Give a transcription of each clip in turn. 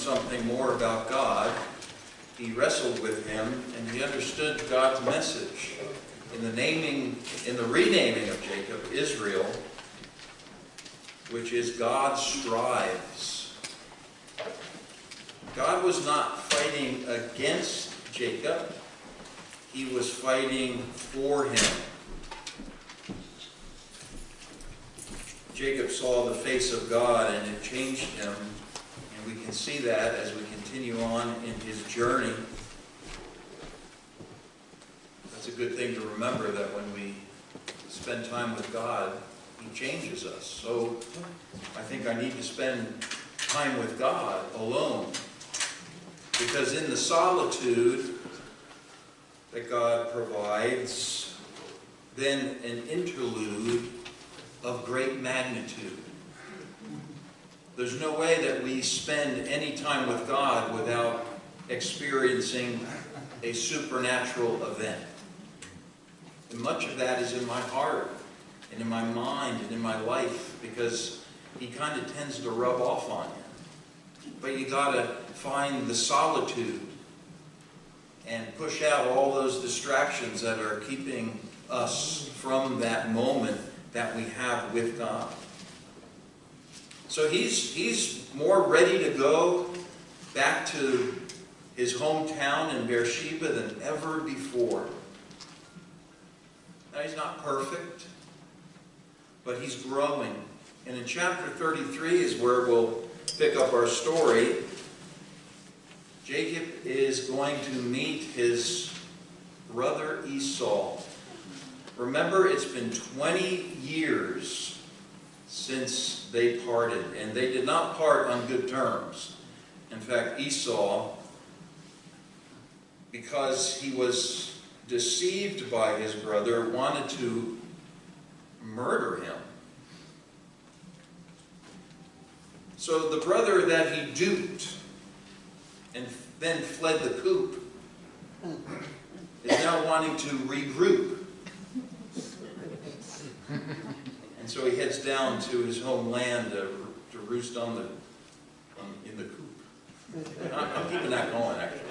something more about God. He wrestled with him, and he understood God's message. In the renaming of Jacob, Israel, which is God strives. God was not fighting against Jacob. He was fighting for him. Jacob saw the face of God, and it changed him. And we can see that as we continue on in his journey. That's a good thing to remember, that when we spend time with God, he changes us. So I think I need to spend time with God alone. Because in the solitude that God provides, then an interlude of great magnitude. There's no way that we spend any time with God without experiencing a supernatural event. And much of that is in my heart, and in my mind, and in my life, because he kind of tends to rub off on you. But you got to find the solitude and push out all those distractions that are keeping us from that moment that we have with God. So he's more ready to go back to his hometown in Beersheba than ever before. Now, he's not perfect, but he's growing. And in chapter 33 is where we'll pick up our story. Jacob is going to meet his brother Esau. Remember, it's been 20 years since they parted, and they did not part on good terms. In fact, Esau, because he was deceived by his brother, wanted to murder him. So the brother that he duped and then fled the coop is now wanting to regroup. And so he heads down to his homeland to roost in the coop. I'm keeping that going, actually.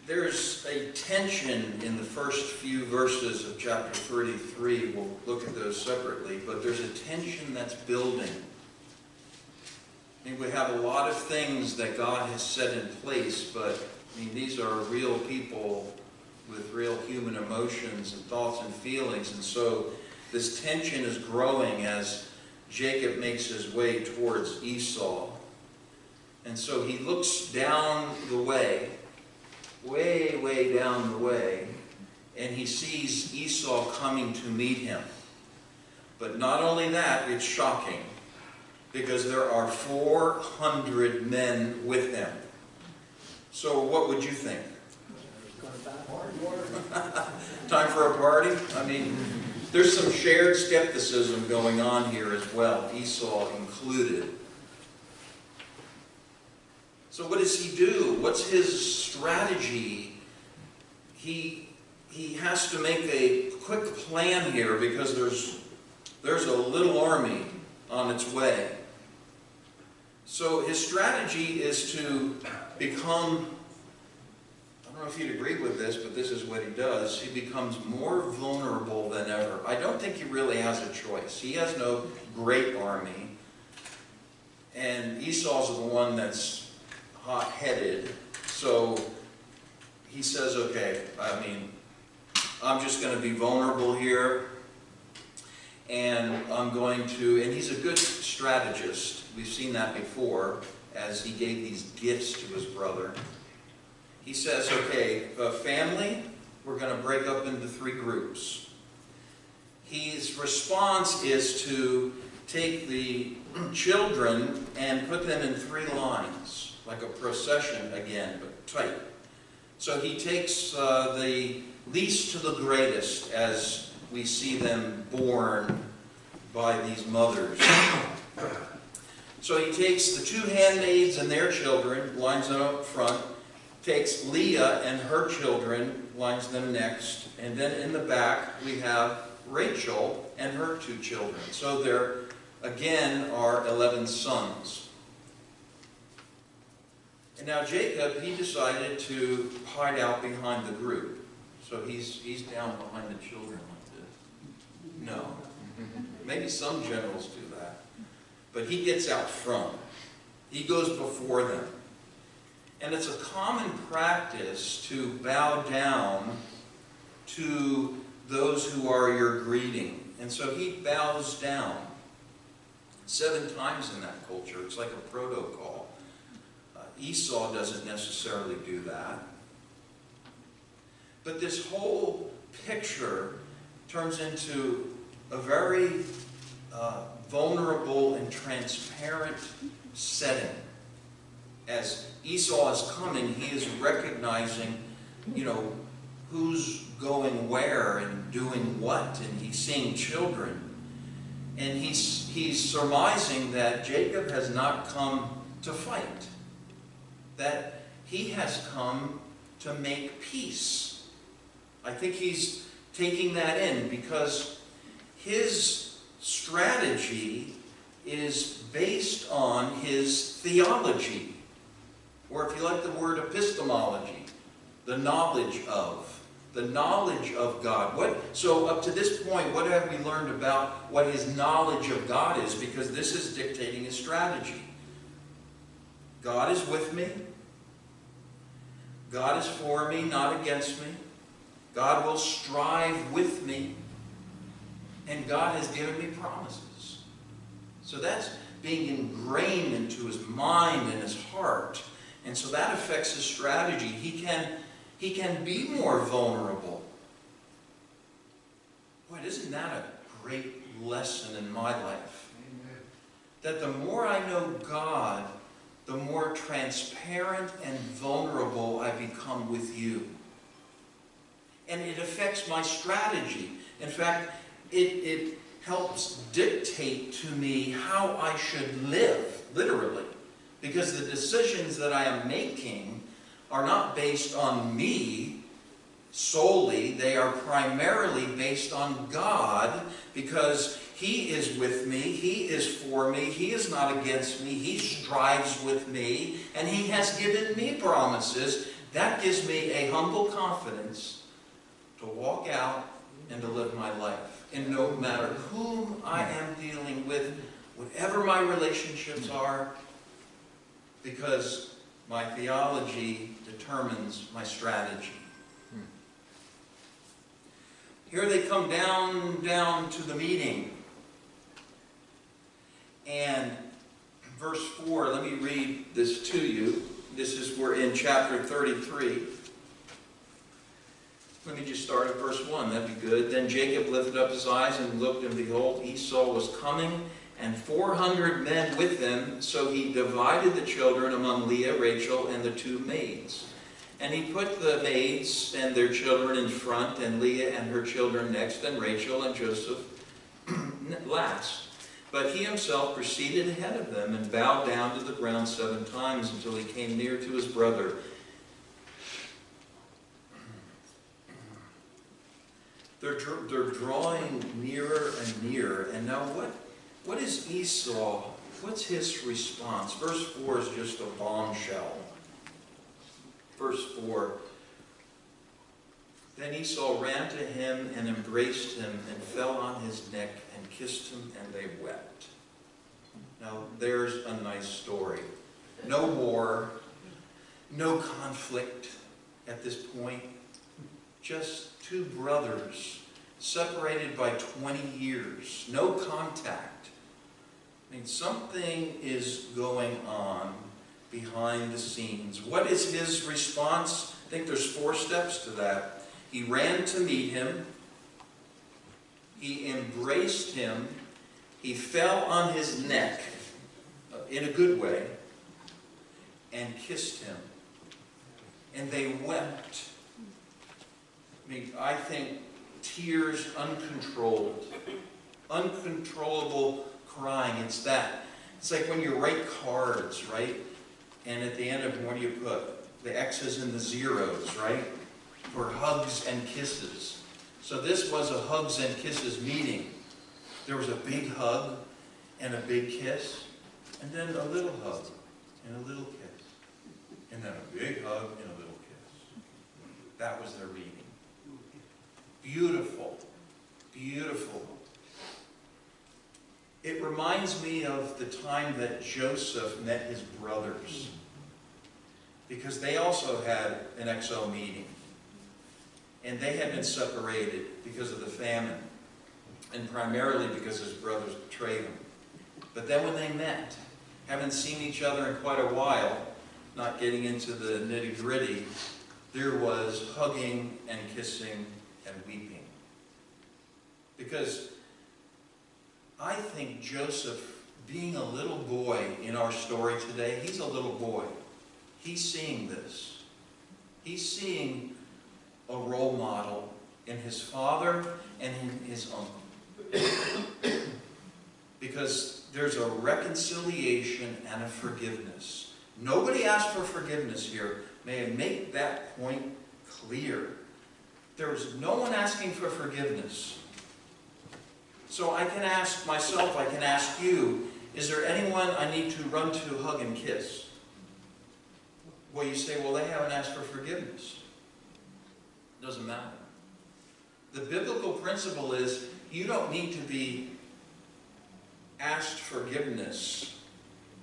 There's a tension in the first few verses of chapter 33. We'll look at those separately, but there's a tension that's building. I mean, we have a lot of things that God has set in place, but I mean, these are real people with real human emotions and thoughts and feelings, and so this tension is growing as Jacob makes his way towards Esau. And so he looks down the way, way down the way, and he sees Esau coming to meet him. But not only that, it's shocking, because there are 400 men with him. So what would you think? Time for a party? I mean, there's some shared skepticism going on here as well, Esau included. So what does he do? What's his strategy? He has to make a quick plan here, because there's a little army on its way. So his strategy is to become, I don't know if you'd agree with this, but this is what he does. He becomes more vulnerable than ever. I don't think he really has a choice. He has no great army. And Esau's the one that's hot-headed. So he says, okay, I mean, I'm just going to be vulnerable here. And I'm going to, and he's a good strategist. We've seen that before, as he gave these gifts to his brother. He says, okay, family, we're going to break up into 3 groups. His response is to take the children and put them in 3 lines, like a procession again, but tight. So he takes the least to the greatest as we see them born by these mothers. So he takes the 2 handmaids and their children, lines them up front, takes Leah and her children, lines them next, and then in the back we have Rachel and her 2 children. So they're again, are 11 sons. And now Jacob, he decided to hide out behind the group. So he's down behind the children like this. No. Maybe some generals do that. But he gets out front. He goes before them. And it's a common practice to bow down to those who are your greeting. And so he bows down 7 times in that culture. It's like a protocol. Esau doesn't necessarily do that. But this whole picture turns into a very vulnerable and transparent setting. As Esau is coming, he is recognizing, who's going where and doing what, and he's seeing children. And he's surmising that Jacob has not come to fight, that he has come to make peace. I think he's taking that in because his strategy is based on his theology, or if you like the word epistemology, the knowledge of God. So up to this point, what have we learned about what his knowledge of God is? Because this is dictating his strategy. God is with me. God is for me, not against me. God will strive with me. And God has given me promises. So that's being ingrained into his mind and his heart. And so that affects his strategy. He can be more vulnerable. Boy, isn't that a great lesson in my life? Amen. That the more I know God, the more transparent and vulnerable I become with you. And it affects my strategy. In fact, it helps dictate to me how I should live, literally. Because the decisions that I am making are not based on me solely. They are primarily based on God, because he is with me, he is for me, he is not against me, he strives with me, and he has given me promises. That gives me a humble confidence to walk out and to live my life. And no matter whom I am dealing with, whatever my relationships are, because my theology determines my strategy. Here they come down to the meeting. And verse 4, let me read this to you. We're in chapter 33. Let me just start at verse 1, that'd be good. Then Jacob lifted up his eyes and looked, and behold, Esau was coming, and 400 men with him. So he divided the children among Leah, Rachel, and the 2 maids. And he put the maids and their children in front, and Leah and her children next, and Rachel and Joseph last. But he himself proceeded ahead of them and bowed down to the ground 7 times until he came near to his brother. They're drawing nearer and nearer. And now what is Esau? What's his response? Verse 4 is just a bombshell. Verse 4, then Esau ran to him and embraced him and fell on his neck and kissed him, and they wept. Now there's a nice story. No war, no conflict at this point. Just 2 brothers separated by 20 years. No contact. I mean, something is going on behind the scenes. What is his response? I think there's 4 steps to that. He ran to meet him. He embraced him. He fell on his neck, in a good way, and kissed him. And they wept. I mean, I think tears uncontrolled, uncontrollable crying. It's like when you write cards, right? And at the end of them, what do you put? The X's and the zeros, right? For hugs and kisses. So this was a hugs and kisses meeting. There was a big hug, and a big kiss, and then a little hug and a little kiss, and then a big hug and a little kiss. That was their reading. Beautiful, beautiful. It reminds me of the time that Joseph met his brothers, because they also had an XO meeting, and they had been separated because of the famine, and primarily because his brothers betrayed him. But then when they met, haven't seen each other in quite a while, not getting into the nitty-gritty, there was hugging and kissing and weeping. Because I think Joseph, being a little boy in our story today, he's a little boy. He's seeing this. He's seeing a role model in his father and in his uncle. Because there's a reconciliation and a forgiveness. Nobody asked for forgiveness here. May I make that point clear? There was no one asking for forgiveness. So I can ask myself, I can ask you, is there anyone I need to run to, hug, and kiss? Well, you say, well, they haven't asked for forgiveness. It doesn't matter. The biblical principle is you don't need to be asked forgiveness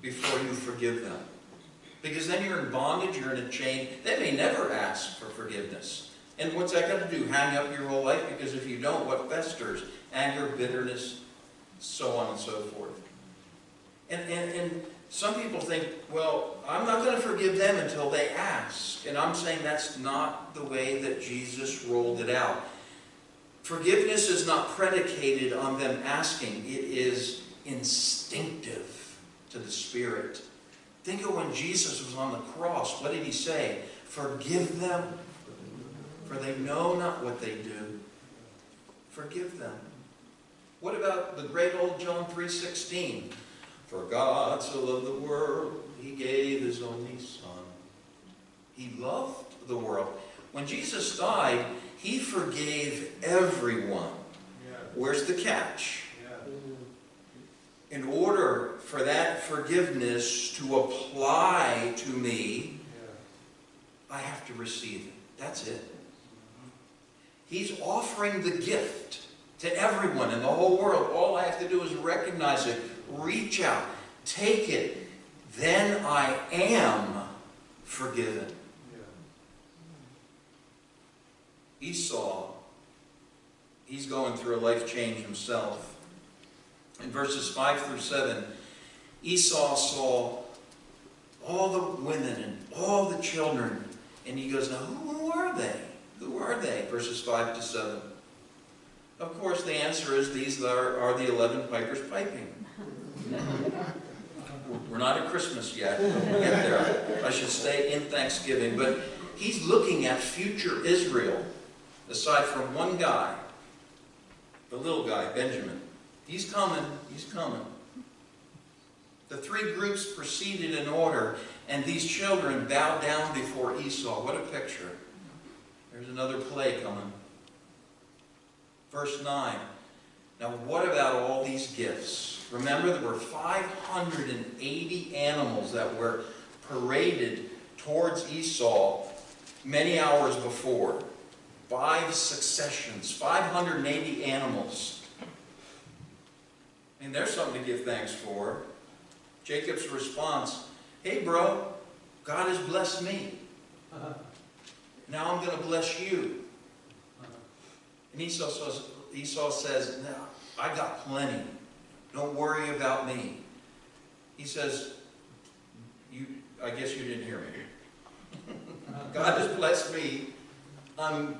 before you forgive them. Because then you're in bondage, you're in a chain. They may never ask for forgiveness. And what's that got to do? Hang up your whole life? Because if you don't, what festers? Anger, bitterness, so on and so forth. And some people think, well, I'm not going to forgive them until they ask. And I'm saying that's not the way that Jesus rolled it out. Forgiveness is not predicated on them asking. It is instinctive to the Spirit. Think of when Jesus was on the cross. What did he say? Forgive them, for they know not what they do. Forgive them. What about the great old John 3:16? For God so loved the world, he gave his only Son. He loved the world. When Jesus died, he forgave everyone. Yeah. Where's the catch? Yeah. In order for that forgiveness to apply to me, I have to receive it. That's it. He's offering the gift to everyone in the whole world. All I have to do is recognize it, reach out, take it. Then I am forgiven. Esau, he's going through a life change himself. In verses 5 through 7, Esau saw all the women and all the children, and he goes, now who are they? Who are they? Verses 5 to 7. Of course, the answer is these are the 11 pipers piping. We're not at Christmas yet. We'll get there. I should stay in Thanksgiving. But he's looking at future Israel, aside from one guy, the little guy, Benjamin. He's coming. He's coming. The three groups proceeded in order, and these children bowed down before Esau. What a picture. There's another play coming. Verse 9. Now what about all these gifts? Remember, there were 580 animals that were paraded towards Esau many hours before. 5 successions, 580 animals. And there's something to give thanks for. Jacob's response, hey bro, God has blessed me. Now I'm going to bless you. And Esau says, no, I got plenty. Don't worry about me. He says, I guess you didn't hear me. God has blessed me. I'm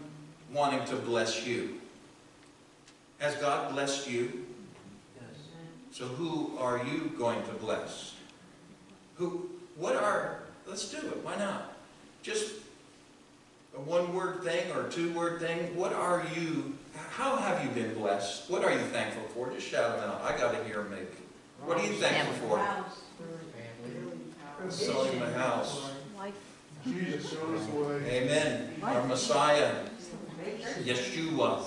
wanting to bless you. Has God blessed you? Yes. So who are you going to bless? Let's do it. Why not? Just a one-word thing or a two-word thing. What are you, how have you been blessed? What are you thankful for? Just shout them out. I got to hear them maybe. What are you thankful for? Selling my house. Jesus showed us the way. Amen. Our Messiah, Yeshua.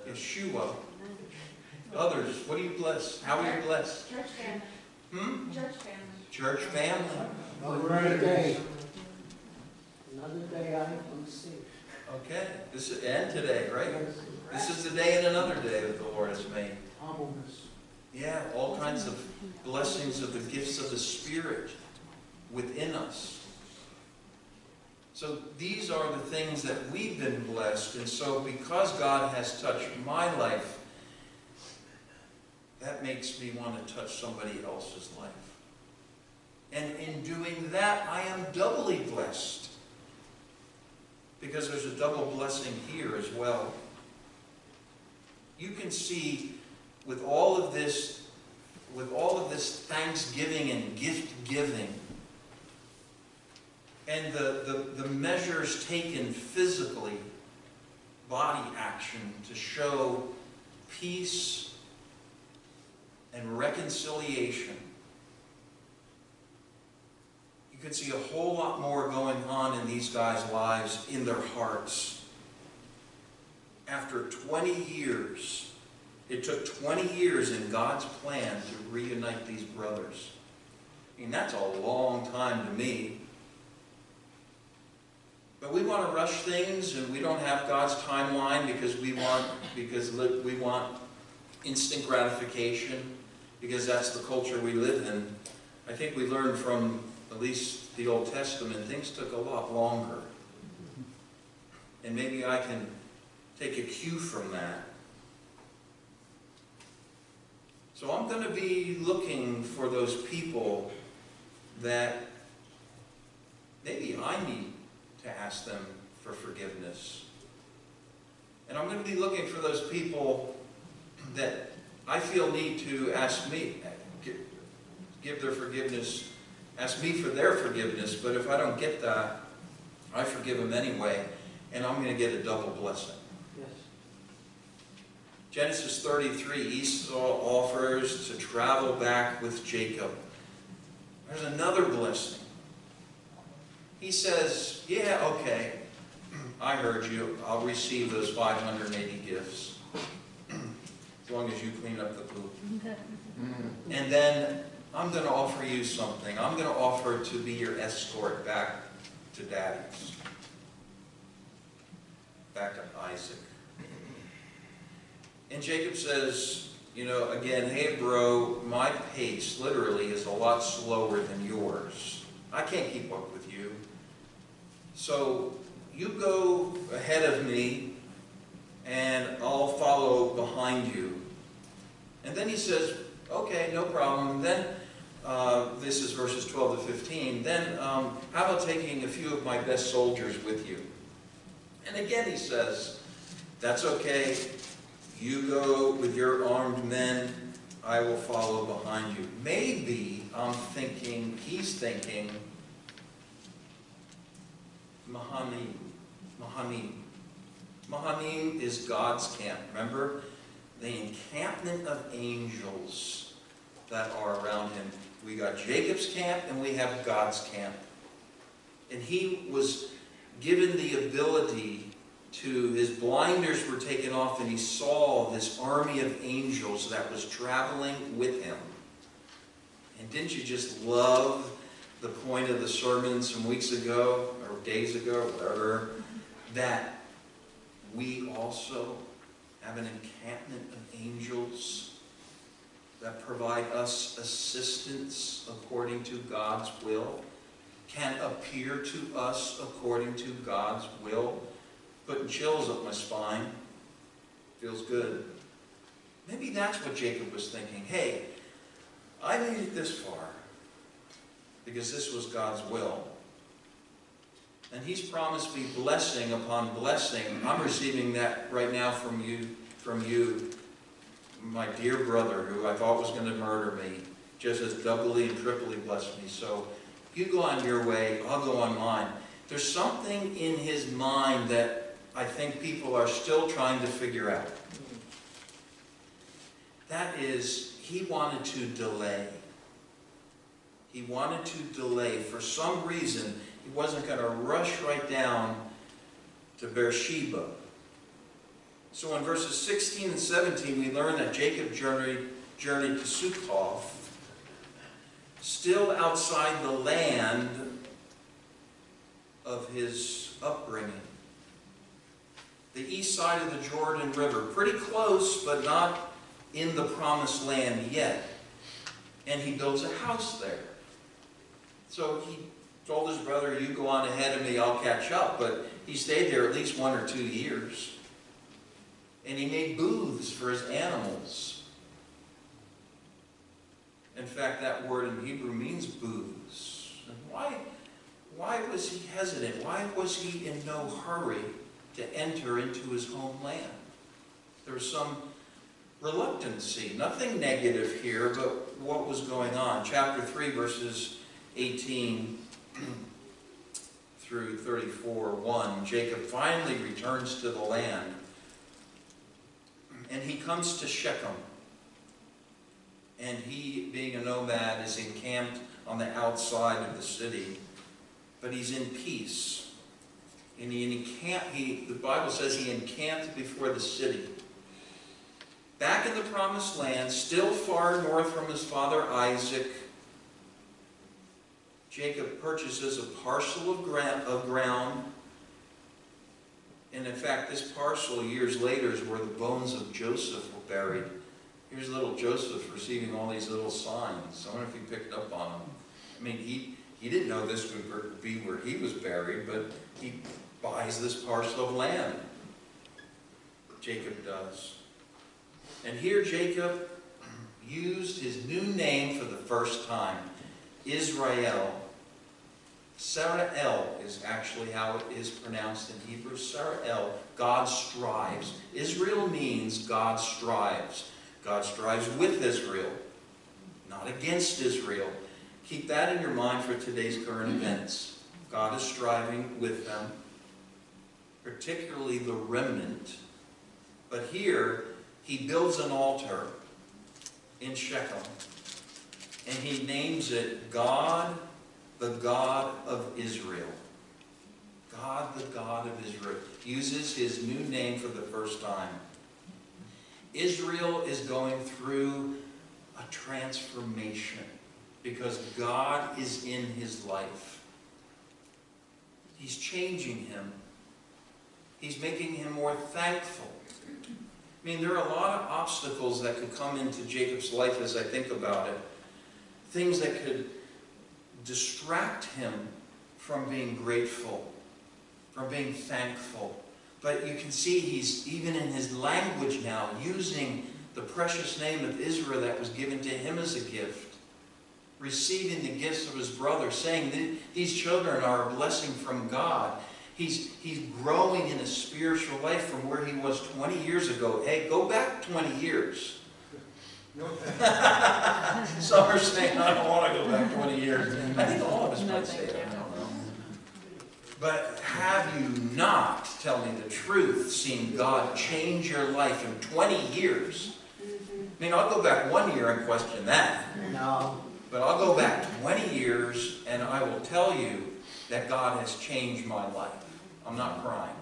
Yeshua. Others, what do you bless? How are you blessed? Church family. Hmm? Church family. Church family. Another day. Another day I can see. Okay. And today, right? This is the day and another day that the Lord has made. Humbleness. Yeah, all kinds of blessings of the gifts of the Spirit within us. So these are the things that we've been blessed. And so because God has touched my life, that makes me want to touch somebody else's life. And in doing that, I am doubly blessed. Because there's a double blessing here as well. You can see with all of this thanksgiving and gift giving, and the measures taken physically, body action, to show peace and reconciliation. You can see a whole lot more going on in these guys' lives, in their hearts. After 20 years, it took 20 years in God's plan to reunite these brothers. I mean, that's a long time to me. But we want to rush things, and we don't have God's timeline because we want instant gratification, because that's the culture we live in. I think we learned from at least the Old Testament, things took a lot longer. And maybe I can take a cue from that. So I'm going to be looking for those people that maybe I need to ask them for forgiveness. And I'm going to be looking for those people that I feel need to ask me, give their forgiveness, ask me for their forgiveness, but if I don't get that, I forgive them anyway, and I'm going to get a double blessing. Yes. Genesis 33, Esau offers to travel back with Jacob. There's another blessing. He says, yeah, okay, I heard you. I'll receive those 580 gifts. As long as you clean up the poop. And then I'm going to offer you something. I'm going to offer to be your escort back to Daddy's. Back to Isaac. And Jacob says, again, hey bro, my pace literally is a lot slower than yours. I can't keep up with you. So you go ahead of me and I'll follow behind you. And then he says, okay, no problem. And then, this is verses 12 to 15, then how about taking a few of my best soldiers with you? And again he says, that's okay. You go with your armed men, I will follow behind you. Maybe he's thinking, Mahanaim. Mahanaim is God's camp. Remember? The encampment of angels that are around him. We got Jacob's camp and we have God's camp. And he was given the ability to, his blinders were taken off and he saw this army of angels that was traveling with him. And didn't you just love the point of the sermon some weeks ago, or days ago, or whatever, that we also have an encampment of angels that provide us assistance according to God's will, can appear to us according to God's will. Putting chills up my spine. Feels good. Maybe that's what Jacob was thinking. Hey, I made it this far because this was God's will. And he's promised me blessing upon blessing. I'm receiving that right now from you, my dear brother, who I thought was going to murder me, just as doubly and triply blessed me. So you go on your way, I'll go on mine. There's something in his mind that I think people are still trying to figure out. That is, he wanted to delay. He wanted to delay. For some reason, he wasn't going to rush right down to Beersheba. So in verses 16 and 17, we learn that Jacob journeyed to Sukkoth, still outside the land of his upbringing. The east side of the Jordan River, pretty close, but not in the promised land yet. And he builds a house there. So he told his brother, you go on ahead of me, I'll catch up. But he stayed there at least 1 or 2 years. And he made booths for his animals. In fact, that word in Hebrew means booths. And why was he hesitant? Why was he in no hurry to enter into his homeland? There was some reluctancy. Nothing negative here, but what was going on. Chapter 3, verses 18 through 34:1. Jacob finally returns to the land. And he comes to Shechem. And he, being a nomad, is encamped on the outside of the city. But he's in peace. And the Bible says he encamped before the city. Back in the promised land, still far north from his father Isaac, Jacob purchases a parcel of ground. And in fact, this parcel years later is where the bones of Joseph were buried. Here's little Joseph receiving all these little signs. I wonder if he picked up on them. I mean, he didn't know this would be where he was buried, but he buys this parcel of land. Jacob does. And here Jacob used his new name for the first time, Israel. Sara'el is actually how it is pronounced in Hebrew. Sara'el, God strives. Israel means God strives. God strives with Israel, not against Israel. Keep that in your mind for today's current events. God is striving with them, particularly the remnant. But here, he builds an altar in Shechem, and he names it God, the God of Israel. God, the God of Israel. Uses his new name for the first time. Israel is going through a transformation because God is in his life. He's changing him. He's making him more thankful. I mean, there are a lot of obstacles that could come into Jacob's life as I think about it. Things that could distract him from being grateful, from being thankful. But you can see he's, even in his language now, using the precious name of Israel that was given to him as a gift. Receiving the gifts of his brother, saying that these children are a blessing from God. He's growing in a spiritual life from where he was 20 years ago. Hey, go back 20 years. Some are saying, I don't want to go back 20 years. I think all of us might say that. I don't know. But have you not, tell me the truth, seen God change your life in 20 years? I mean, I'll go back 1 year and question that. No. But I'll go back 20 years and I will tell you that God has changed my life. I'm not crying,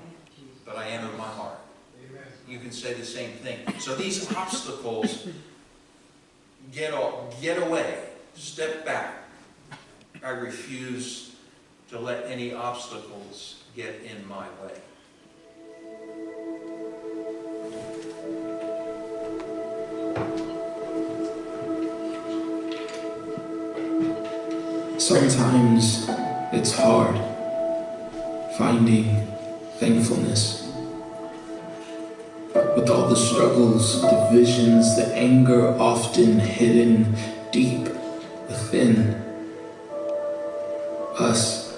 but I am in my heart. You can say the same thing. So these obstacles, get away, step back. I refuse to let any obstacles get in my way. Sometimes it's hard finding thankfulness. With all the struggles, divisions, the anger often hidden deep within us.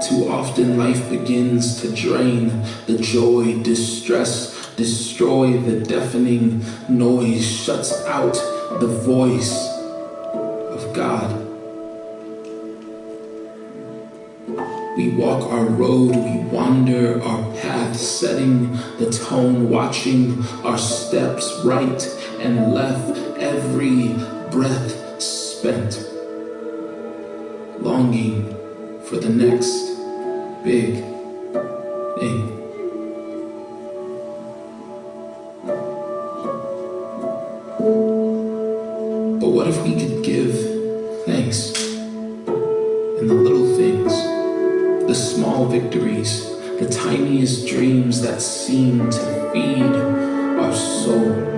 Too often life begins to drain the joy, distress, destroy the deafening noise, shuts out the voice of God. We walk our road, we wander our path, setting the tone, watching our steps right and left, every breath spent, longing for the next big thing. But what if we could give thanks in the little things, the small victories, the tiniest dreams that seem to feed our soul?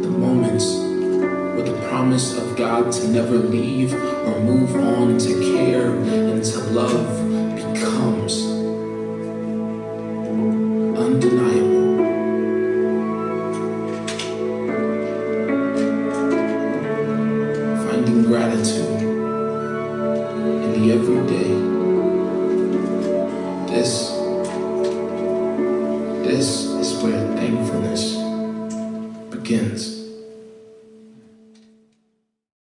The moments where the promise of God to never leave or move on, to care and to love becomes undeniable. Finding gratitude in the everyday